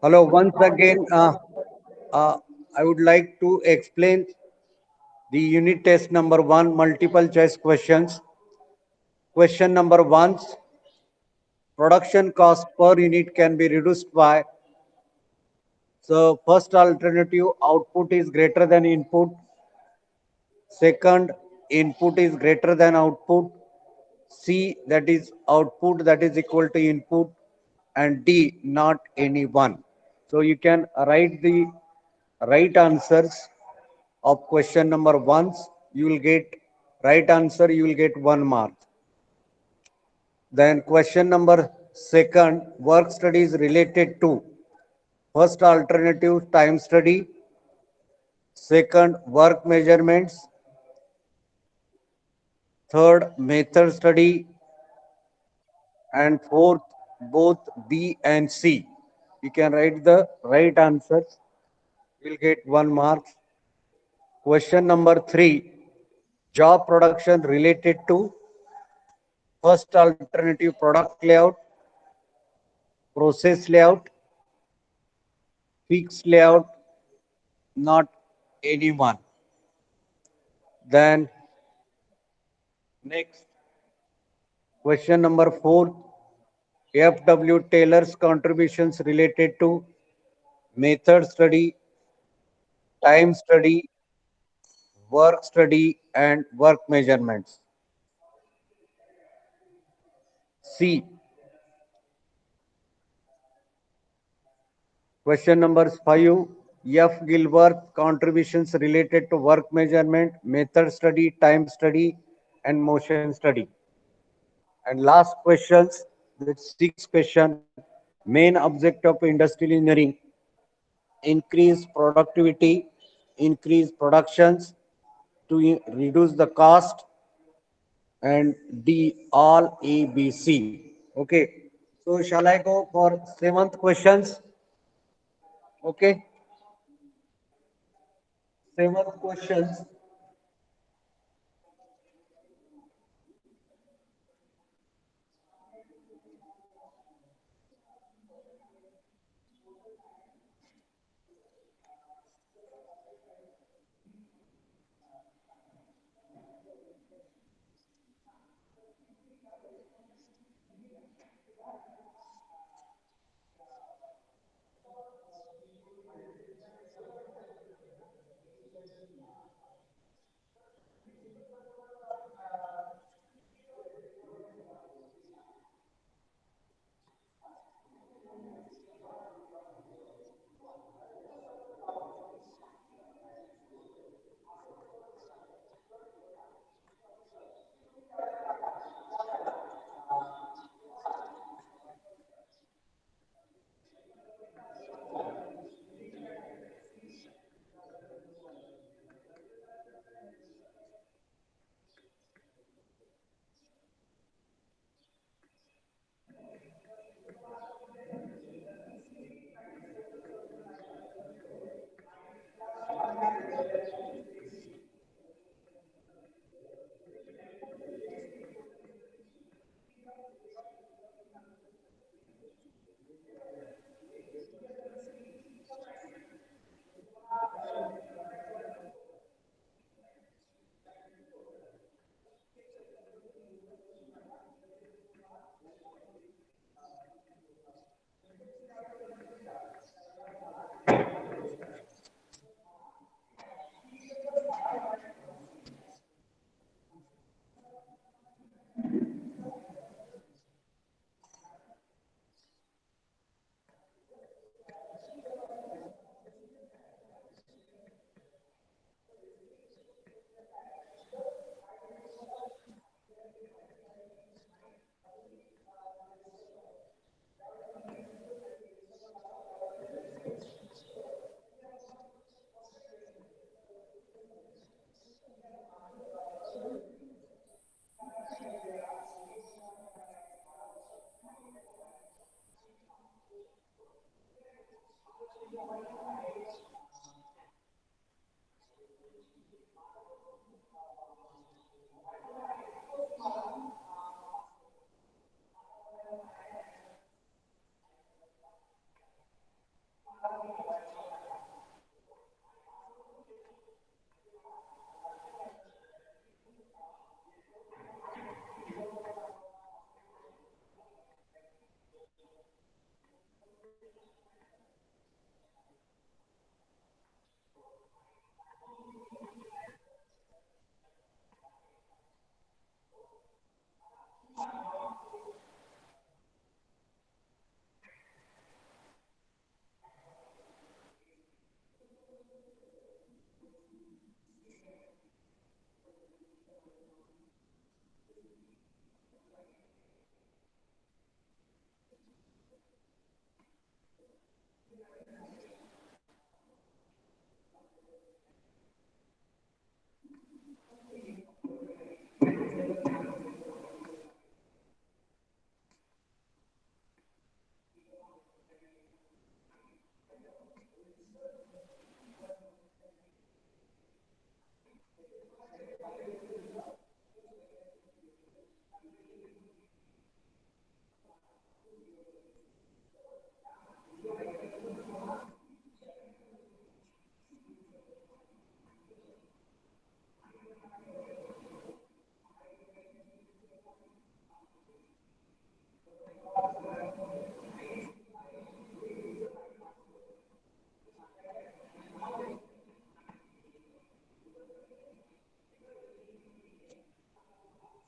Hello, once again, uh, I would like to explain the unit test number one, multiple choice questions. Question number one, production cost per unit can be reduced by. So, first alternative, output is greater than input. Second, input is greater than output. C, that is output that is equal to input. And D, not any one. So, you can write the right answers of question number one. You will get right answer, you will get 1 mark. Then question number second, work study is related to. First alternative, time study. Second, work measurements. Third, method study. And fourth, both B and C. You can write the right answers. You will get 1 mark. Question number three, job production related to. First alternative, product layout, process layout, fixed layout, not anyone. Then next, question number four, F.W. Taylor's contributions related to method study, time study, work study, and work measurements. C. Question number five, F. Gilbert contributions related to work measurement, method study, time study, and motion study. And last questions, that's sixth question, main object of industrial engineering, increase productivity, increase productions to reduce the cost, and D, all ABC. Okay. So shall I go for seventh questions? Okay. Seventh questions.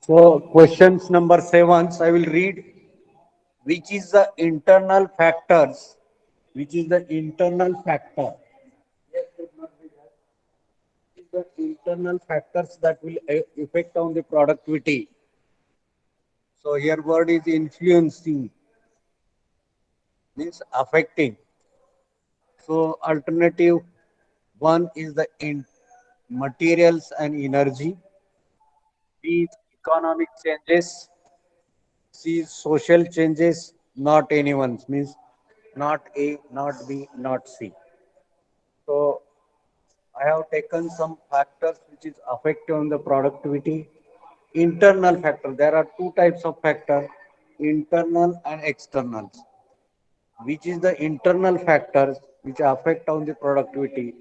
So questions number 7, I will read, which is the internal factors, which is the internal factor, the internal factors that will affect on the productivity. So here word is influencing, means affecting. So alternative one is the materials and energy. B is economic changes. C is social changes, not anyone's, means not A, not B, not C. So I have taken some factors which is affect on the productivity. Internal factor, there are two types of factor, internal and external. Which is the internal factors which affect on the productivity?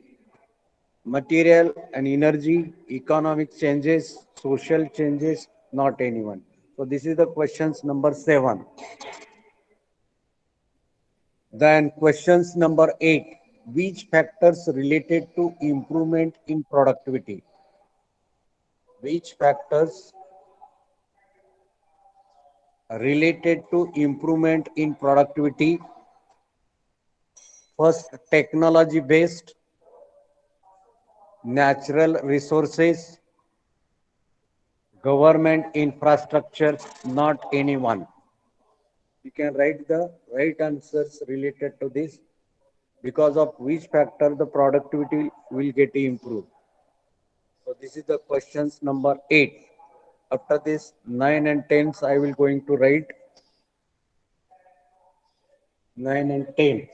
Material and energy, economic changes, social changes, not anyone. So this is the questions number 7. Then questions number 8. Which factors related to improvement in productivity? Which factors related to improvement in productivity? First, technology based, natural resources, government infrastructure, not anyone. You can write the right answers related to this, because of which factor the productivity will get improved. So this is the questions number 8. After this 9 and 10s, I will going to write 9 and 10.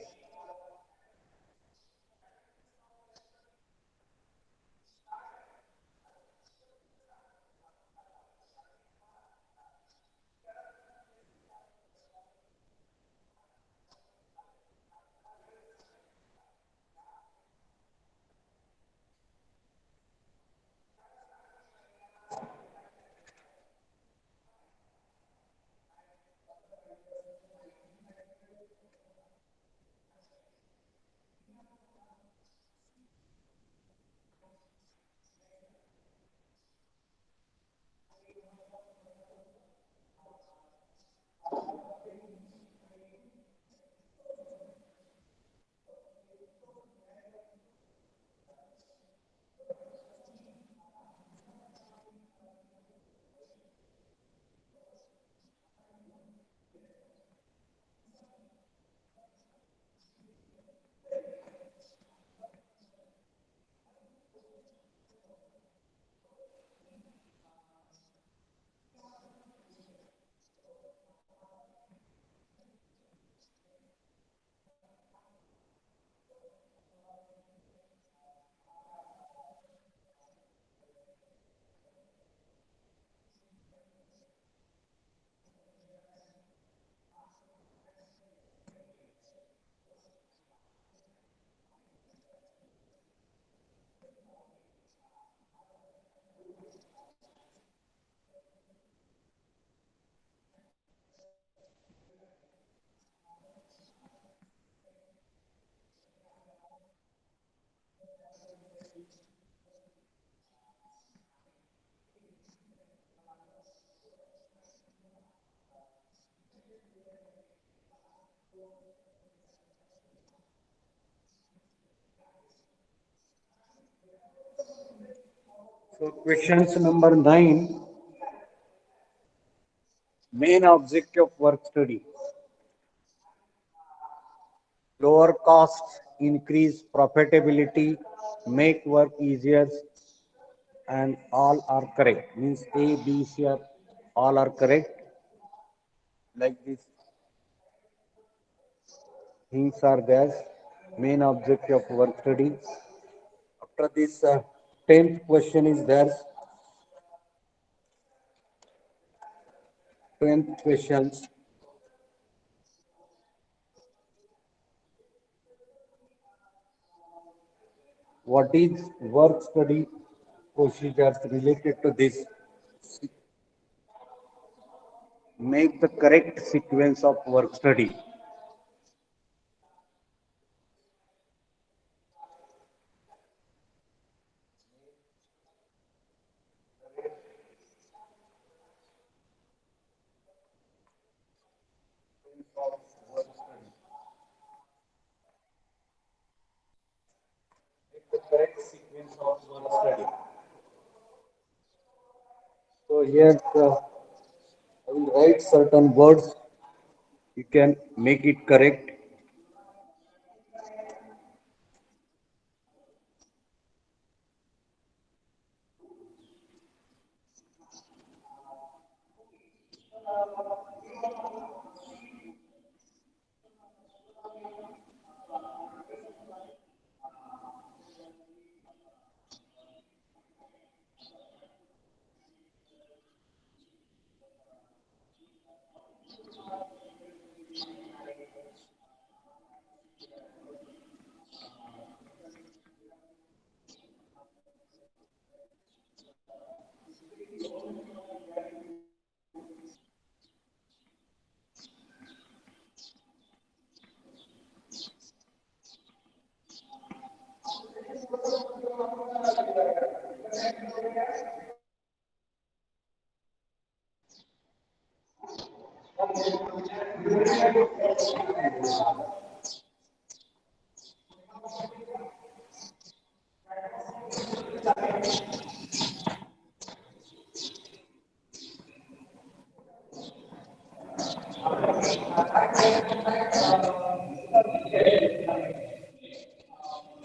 So questions number 9, main objective of work study. Lower costs, increase profitability, make work easier, and all are correct. Means A, B, C are all are correct. Like this, things are there. Main objective of work study. After this, 10th question is there. 10th questions. What is work study procedures related to this? Make the correct sequence of work study. The correct sequence of work study. So here I will write certain words. You can make it correct.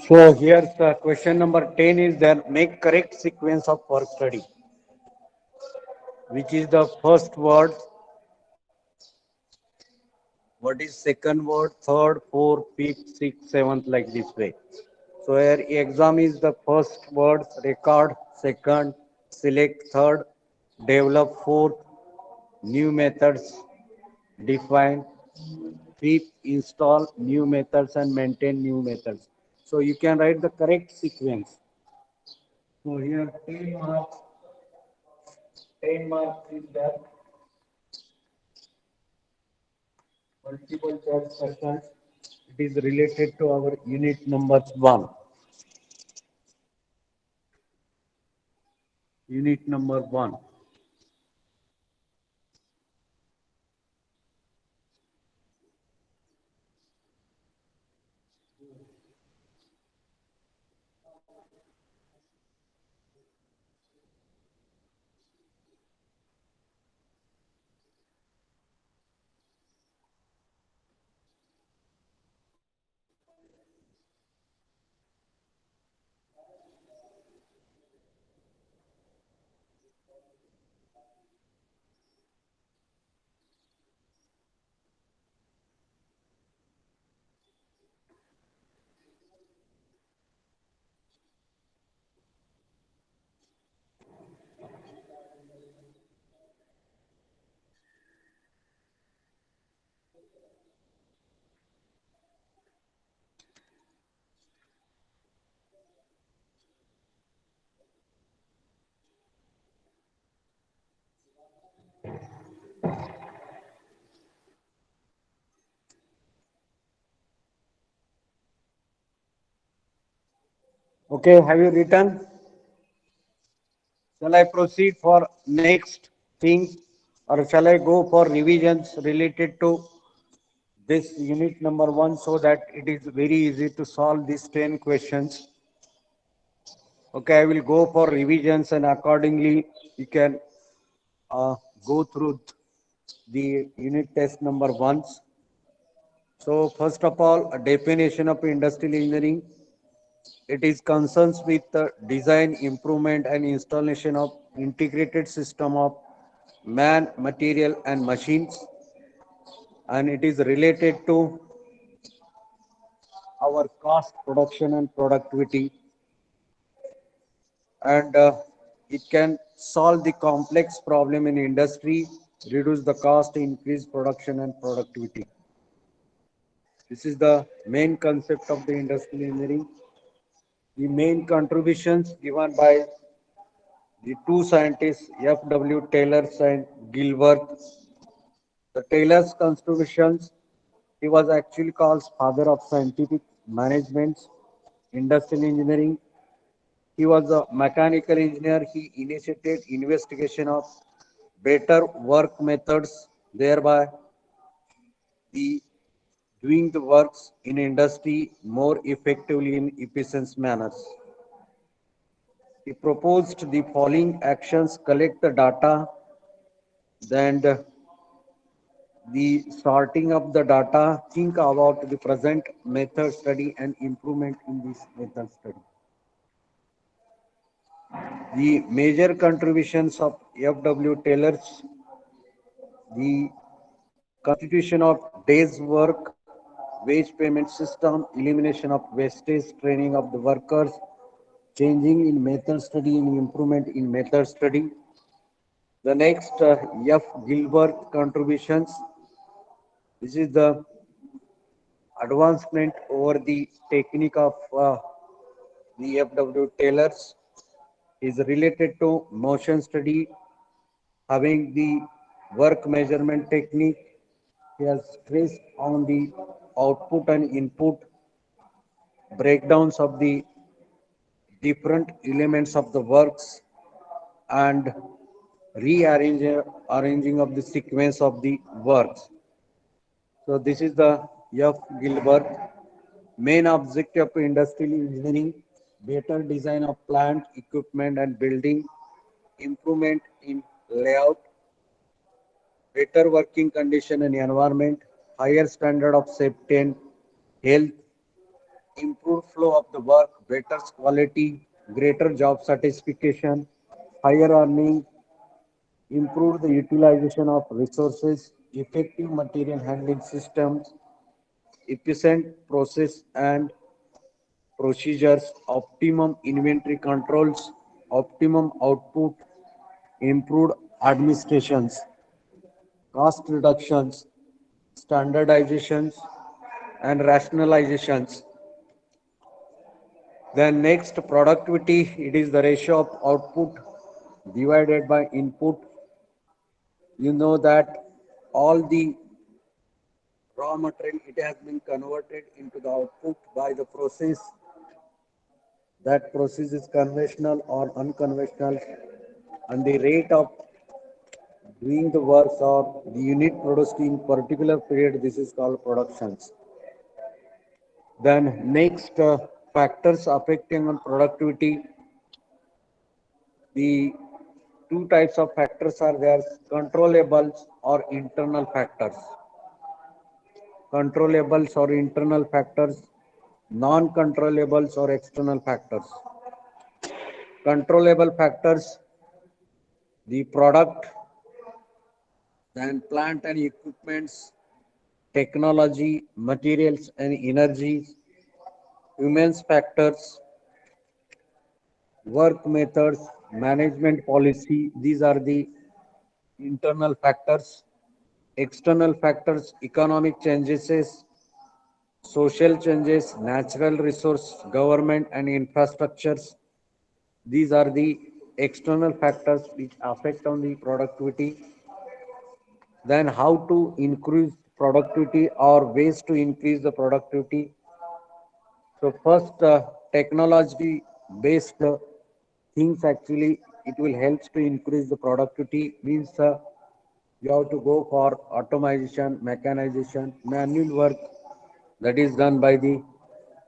So here the question number 10 is there. Make correct sequence of work study. Which is the first word? What is second word? Third, fourth, fifth, sixth, seventh, like this way. So here exam is the first word, record, second, select third, develop fourth, new methods, define, fifth, install new methods and maintain new methods. So you can write the correct sequence. So here 10 marks is there. Multiple choice questions. It is related to our unit number 1. Unit number 1. Okay, have you written? Shall I proceed for next thing or shall I go for revisions related to this unit number 1 so that it is very easy to solve these 10 questions. Okay, I will go for revisions and accordingly you can uh, go through the unit test number 1. So first of all, a definition of industrial engineering. It is concerns with the design, improvement and installation of integrated system of man, material and machines, and it is related to our cost, production and productivity, and it can solve the complex problem in industry, reduce the cost, increase production and productivity. This is the main concept of the industrial engineering. The main contributions given by the two scientists, F.W. Taylor and Gilbert. The Taylor's contributions, he was actually called father of scientific management, industrial engineering. He was a mechanical engineer. He initiated investigation of better work methods, thereby the doing the works in industry more effectively in efficient manners. He proposed the following actions: collect the data, then the sorting of the data, think about the present method study and improvement in this method study. The major contributions of F.W. Taylor's, the constitution of day's work, wage payment system, elimination of wastage, training of the workers, changing in method study and improvement in method study. The next F. Gilbert contributions. This is the advancement over the technique of the F.W. Taylor's, is related to motion study, having the work measurement technique. He has stressed on the output and input, breakdowns of the different elements of the works, and arranging of the sequence of the works. So this is the F. Gilbert. Main objective of industrial engineering: better design of plant, equipment and building, improvement in layout, better working condition and environment, higher standard of safety and health, improved flow of the work, better quality, greater job satisfaction, higher earning, improve the utilization of resources, effective material handling systems, efficient process and procedures, optimum inventory controls, optimum output, improved administrations, cost reductions, standardizations, and rationalizations. Then next, productivity, it is the ratio of output divided by input. You know that all the raw material, it has been converted into the output by the process. That process is conventional or unconventional, and the rate of doing the works or the unit produced in particular period, this is called productions. Then next, factors affecting on productivity. The two types of factors are there: controllables or internal factors. Controllables or internal factors, non-controllables or external factors. Controllable factors, the product, then plant and equipments, technology, materials and energy. Human factors, work methods, management policy, these are the internal factors. External factors, economic changes, social changes, natural resource, government and infrastructures. These are the external factors which affect on the productivity. Then how to increase productivity or ways to increase the productivity. So first, technology based things, actually it will help to increase the productivity, means You have to go for automation, mechanization, manual work that is done by the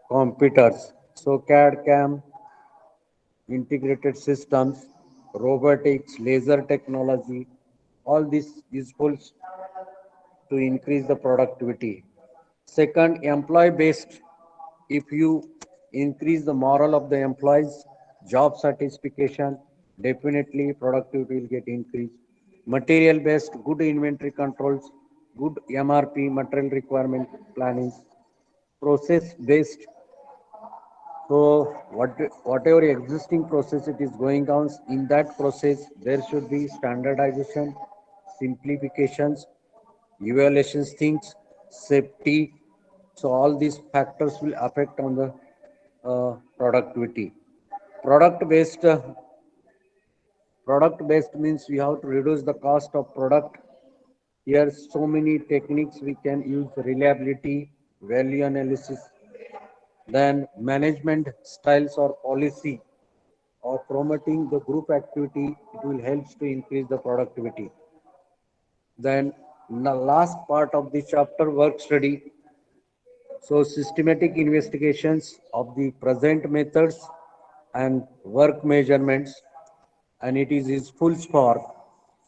computers. So CAD, CAM, integrated systems, robotics, laser technology, all this useful to increase the productivity. Second, employee based. If you increase the morale of the employees, job satisfaction, definitely productivity will get increased. Material based, good inventory controls, good MRP, material requirement planning. Process based, so whatever existing process it is going on, in that process, there should be standardization, simplifications, evaluations things, safety. So all these factors will affect on the productivity. Product based, product based means we have to reduce the cost of product. Here, so many techniques we can use: reliability, value analysis, then management styles or policy, or promoting the group activity. It will help to increase the productivity. Then the last part of the chapter, work study. So systematic investigations of the present methods and work measurements, and it is useful for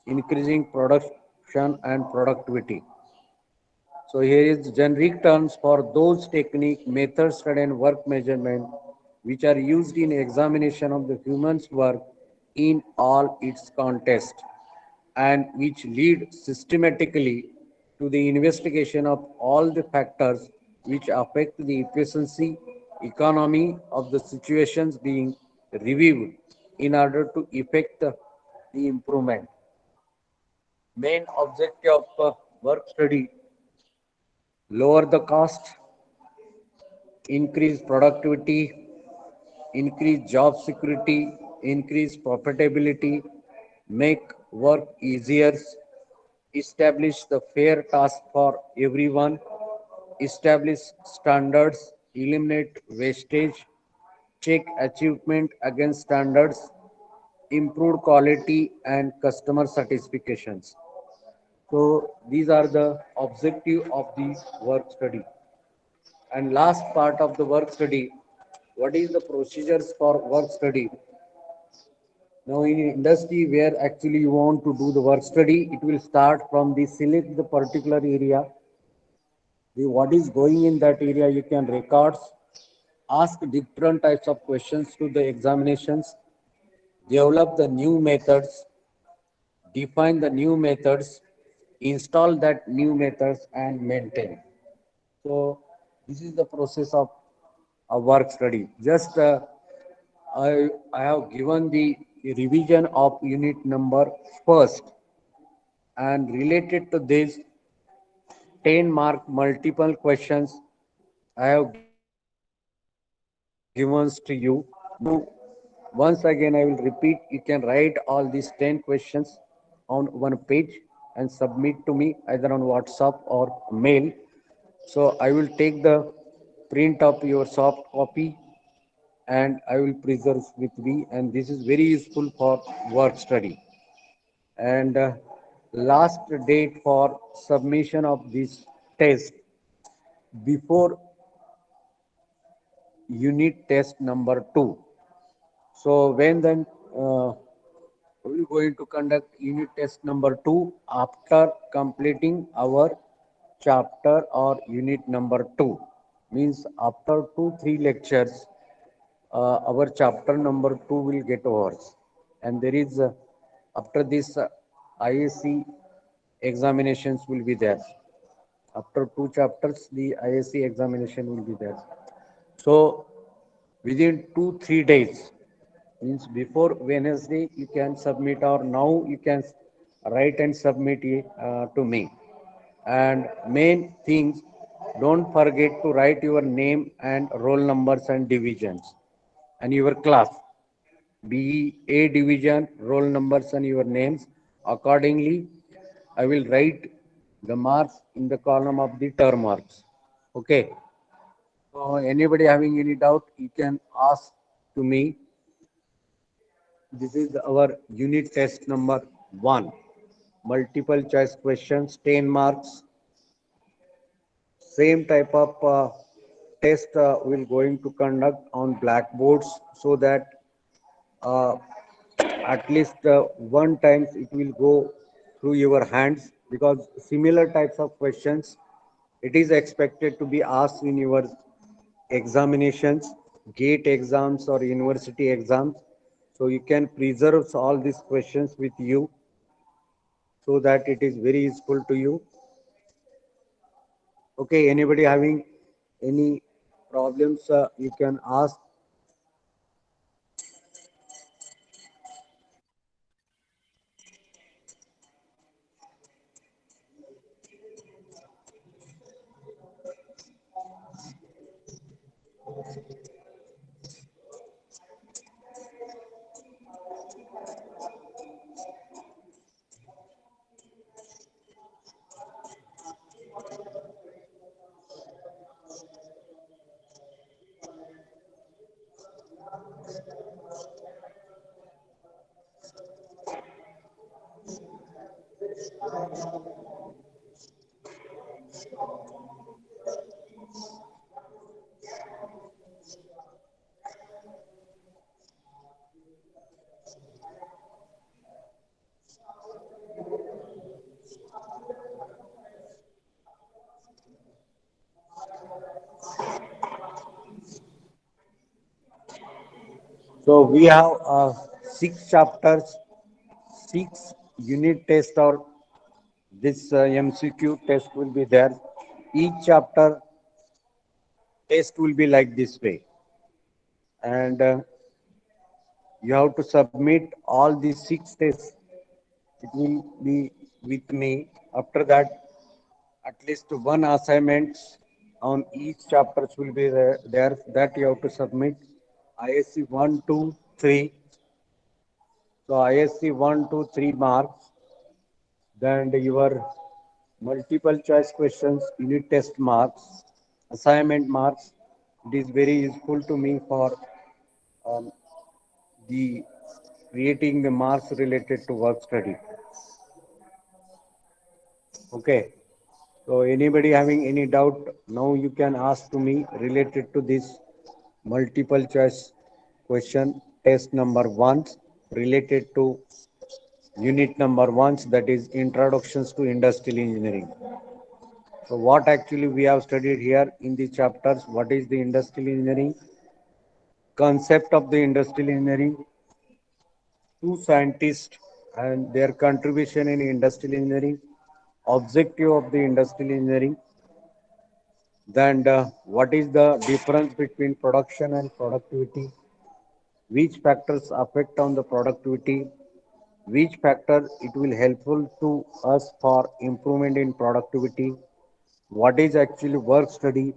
increasing production and productivity. So here is generic terms for those technique, methods, and work measurement which are used in examination of the human's work in all its context, and which lead systematically to the investigation of all the factors which affect the efficiency, economy of the situations being reviewed in order to effect the improvement. Main objective of work study: lower the cost, increase productivity, increase job security, increase profitability, make work easier, establish the fair task for everyone, establish standards, eliminate wastage, check achievement against standards, improve quality and customer satisfactions. So these are the objective of the work study. And last part of the work study, what is the procedures for work study? Now in industry where actually you want to do the work study, it will start from the select the particular area, the what is going in that area, you can records, ask different types of questions to the examinations, develop the new methods, define the new methods, install that new methods and maintain. So this is the process of a work study. Just I have given the revision of unit number first, and related to this 10 mark multiple questions I have given to you. Now once again I will repeat, you can write all these 10 questions on one page and submit to me either on WhatsApp or mail. So I will take the print of your soft copy and I will preserve with me, and this is very useful for work study. And last date for submission of this test before unit test number 2. So when then we are going to conduct unit test number 2 after completing our chapter or unit number 2, means after 2-3 lectures our chapter number 2 will get over, and there is after this ISC examinations will be there. After 2 chapters the ISC examination will be there. So within 2-3 days, means before Wednesday you can submit, or now you can write and submit it to me. And main things, don't forget to write your name and roll numbers and divisions and your class, be A division, roll numbers and your names. Accordingly, I will write the marks in the column of the term marks. Okay. So anybody having any doubt, you can ask to me. This is our unit test number 1. multiple choice questions, 10 marks. Same type of test we're going to conduct on blackboards so that uh, at least one times it will go through your hands, because similar types of questions it is expected to be asked in your examinations, gate exams or university exams. So you can preserve all these questions with you so that it is very useful to you. Okay, anybody having any problems, you can ask. So we have six chapters, six unit test, or this MCQ test will be there. Each chapter test will be like this way, and you have to submit all these six tests. It will be with me. After that, at least one assignment on each chapters will be there that you have to submit. ISC 1, 2, 3. So ISC 1, 2, 3 marks. Then your multiple choice questions, unit test marks, assignment marks. It is very useful to me for um, the creating the marks related to work study. Okay. So anybody having any doubt, now you can ask to me related to this multiple choice question test number one related to unit number one, that is introductions to industrial engineering. So what actually we have studied here in the chapters, what is the industrial engineering, concept of the industrial engineering, two scientists and their contribution in industrial engineering, objective of the industrial engineering, then what is the difference between production and productivity, which factors affect on the productivity, which factor it will helpful to us for improvement in productivity, what is actually work study,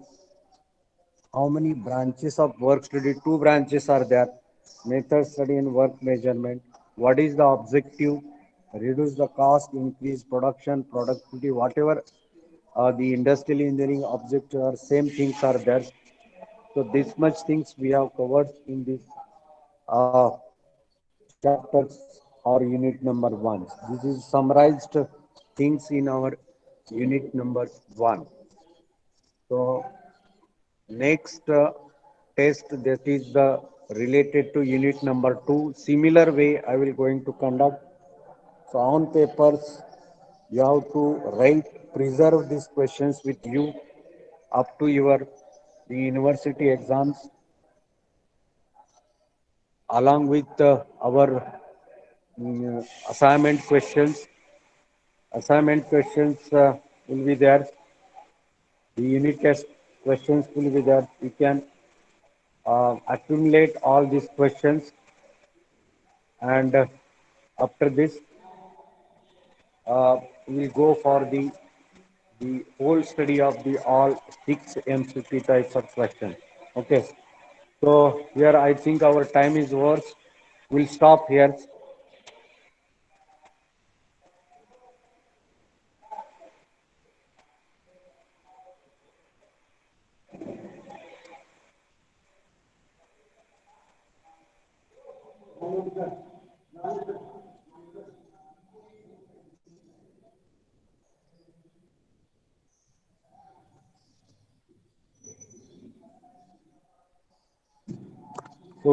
how many branches of work study, two branches are there, method study and work measurement, what is the objective, reduce the cost, increase production productivity, whatever the industrial engineering objective are, same things are there. So this much things we have covered in this uh, chapters or unit number one. This is summarized things in our unit number one. So next test, that is the related to unit number two. Similar way I will going to conduct. So on papers you have to write, preserve these questions with you up to your the university exams, along with our assignment questions. Assignment questions will be there. The unit test questions will be there. You can accumulate all these questions, and after this, we'll go for the whole study of the all six MCQ types of questions. Okay. So here I think our time is over. We'll stop here.